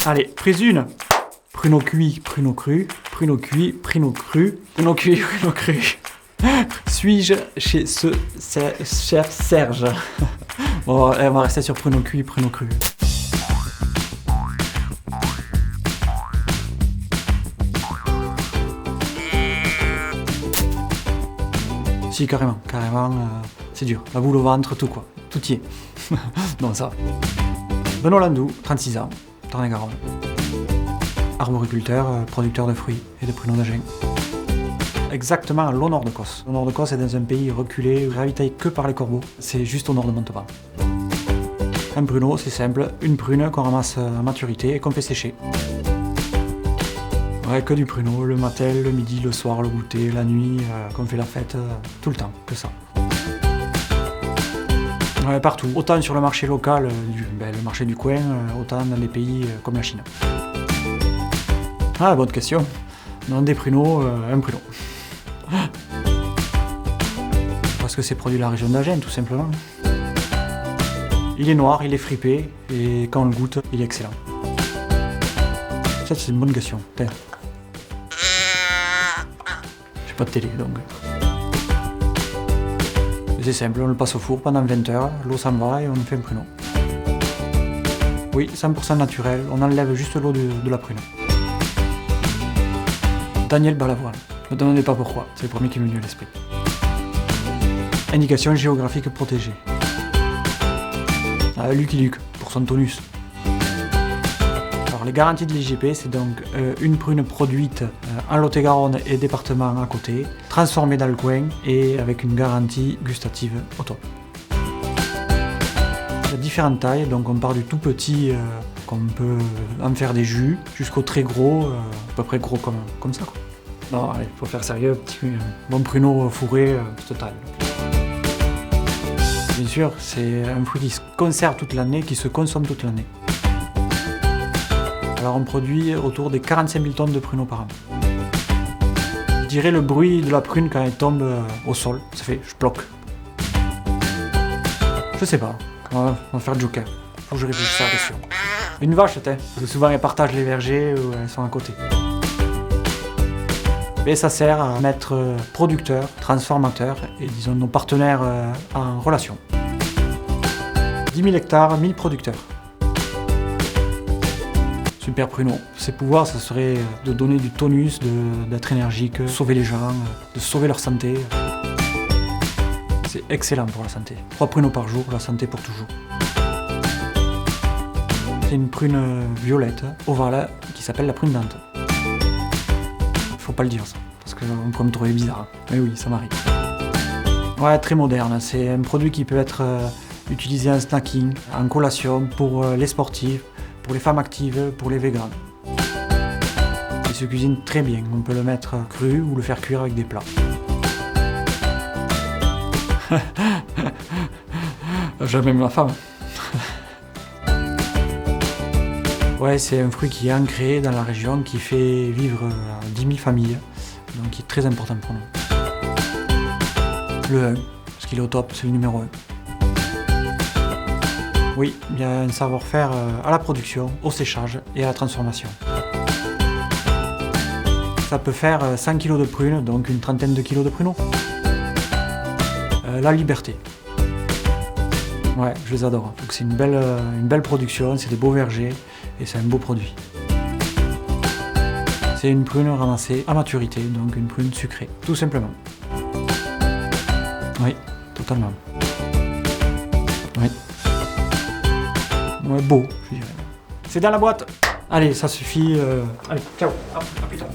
Allez, prise 1. Pruneau cuit, pruneau cru, pruneau cuit, pruneau cru, pruneau cuit, pruneau cru. Suis-je chez ce cher Serge? Bon, on va rester sur pruneau cuit, pruneau cru. Si, carrément, c'est dur. La boule au ventre, tout quoi. Tout y est. Non, ça. Benoît Landou, 36 ans, Tarn-et-Garonne. Arboriculteur, producteur de fruits et de pruneaux d'Agen. Exactement à l'au nord de Cos. Le nord de Cos est dans un pays reculé, ravitaillé que par les corbeaux. C'est juste au nord de Montauban. Un pruneau, c'est simple, une prune qu'on ramasse à maturité et qu'on fait sécher. Ouais, que du pruneau, le matin, le midi, le soir, le goûter, la nuit, qu'on fait la fête, tout le temps, que ça. Ouais, partout, autant sur le marché local, le marché du coin, autant dans des pays comme la Chine. Ah, bonne question. Non, des pruneaux, un pruneau. Parce que c'est produit de la région d'Agen, tout simplement. Il est noir, il est fripé, et quand on le goûte, il est excellent. Ça, c'est une bonne question. J'ai pas de télé, donc... C'est simple, on le passe au four pendant 20 heures, l'eau s'en va et on fait un pruneau. Oui, 100% naturel, on enlève juste l'eau de la prune. Daniel Balavoine. Ne me demandez pas pourquoi, c'est le premier qui m'est venu à l'esprit. Indication géographique protégée. Lucky Luke, pour son tonus. Alors les garanties de l'IGP, c'est donc une prune produite en Lot-et-Garonne et département à côté, transformée dans le coin et avec une garantie gustative au top. Il y a différentes tailles, donc on part du tout petit qu'on peut en faire des jus, jusqu'au très gros, à peu près gros comme ça quoi. Non, allez, faut faire sérieux, petit bon pruneau fourré, petite taille. Bien sûr, c'est un fruit qui se conserve toute l'année, qui se consomme toute l'année. Alors on produit autour des 45 000 tonnes de pruneaux par an. Je dirais le bruit de la prune quand elle tombe au sol, ça fait « je bloque ». Je sais pas, on va faire joker, faut que je réfléchisse à la question. Une vache, parce que souvent elles partagent les vergers ou elles sont à côté. Et ça sert à mettre producteurs, transformateurs et disons nos partenaires en relation. 10 000 hectares, 1000 producteurs. Super pruneau. Ses pouvoirs, ça serait de donner du tonus, d'être énergique, de sauver les gens, de sauver leur santé. C'est excellent pour la santé. 3 pruneaux par jour, la santé pour toujours. C'est une prune violette, ovale, qui s'appelle la prune dente. Faut pas le dire ça, parce qu'on pourrait me trouver bizarre. Mais oui, ça m'arrive. Ouais, très moderne. C'est un produit qui peut être utilisé en snacking, en collation, pour les sportifs, pour les femmes actives, pour les véganes. Il se cuisine très bien. On peut le mettre cru ou le faire cuire avec des plats. J'aime même ma femme. Ouais, c'est un fruit qui est ancré dans la région, qui fait vivre 10 000 familles, donc qui est très important pour nous. Le 1, parce qu'il est au top, c'est le numéro 1. Oui, il y a un savoir-faire à la production, au séchage et à la transformation. Ça peut faire 100 kg de prunes, donc une trentaine de kilos de pruneaux. La liberté. Ouais, je les adore. Donc c'est une belle production, c'est des beaux vergers et c'est un beau produit. C'est une prune ramassée à maturité, donc une prune sucrée, tout simplement. Oui, totalement. Oui. Ouais, beau, je dirais. C'est dans la boîte. Allez, ça suffit. Allez, ciao. À plus tard.